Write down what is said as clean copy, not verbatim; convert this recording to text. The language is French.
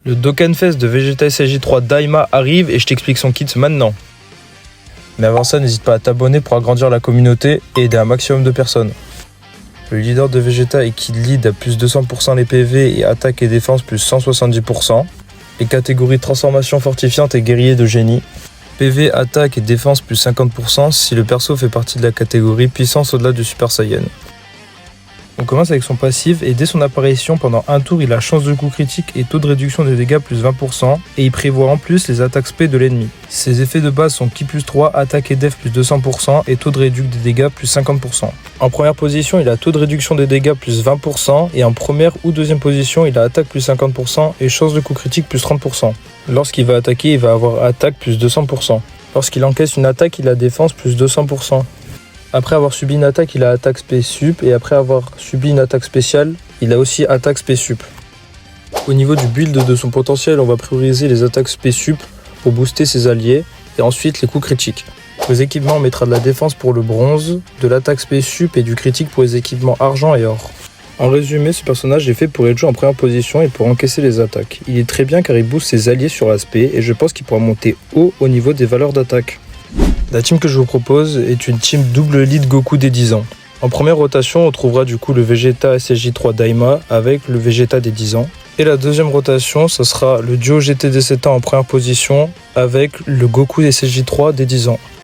Le Dokkanfest de Vegeta SSJ3 Daima arrive et je t'explique son kit maintenant. Mais avant ça, n'hésite pas à t'abonner pour agrandir la communauté et aider un maximum de personnes. Le leader de Vegeta est Kid Lead à plus 200% les PV et attaque et défense plus 170%. Les catégories transformation fortifiante et guerrier de génie. PV, attaque et défense plus 50% si le perso fait partie de la catégorie puissance au-delà du Super Saiyan. On commence avec son passif et dès son apparition pendant un tour il a chance de coup critique et taux de réduction des dégâts plus 20% et il prévoit en plus les attaques spé de l'ennemi. Ses effets de base sont ki plus 3, attaque et def plus 200% et taux de réduction des dégâts plus 50%. En première position il a taux de réduction des dégâts plus 20% et en première ou deuxième position il a attaque plus 50% et chance de coup critique plus 30%. Lorsqu'il va attaquer il va avoir attaque plus 200%. Lorsqu'il encaisse une attaque il a défense plus 200%. Après avoir subi une attaque, il a attaque spé sup et après avoir subi une attaque spéciale, il a aussi attaque spé sup. Au niveau du build de son potentiel, on va prioriser les attaques spé sup pour booster ses alliés et ensuite les coups critiques. Pour les équipements, on mettra de la défense pour le bronze, de l'attaque spé sup et du critique pour les équipements argent et or. En résumé, ce personnage est fait pour être joué en première position et pour encaisser les attaques. Il est très bien car il booste ses alliés sur l'aspect et je pense qu'il pourra monter haut au niveau des valeurs d'attaque. La team que je vous propose est une team double lead Goku des 10 ans. En première rotation, on trouvera du coup le Vegeta SSJ3 Daima avec le Vegeta des 10 ans. Et la deuxième rotation, ce sera le duo GT des 7 ans en première position avec le Goku SSJ3 des 10 ans.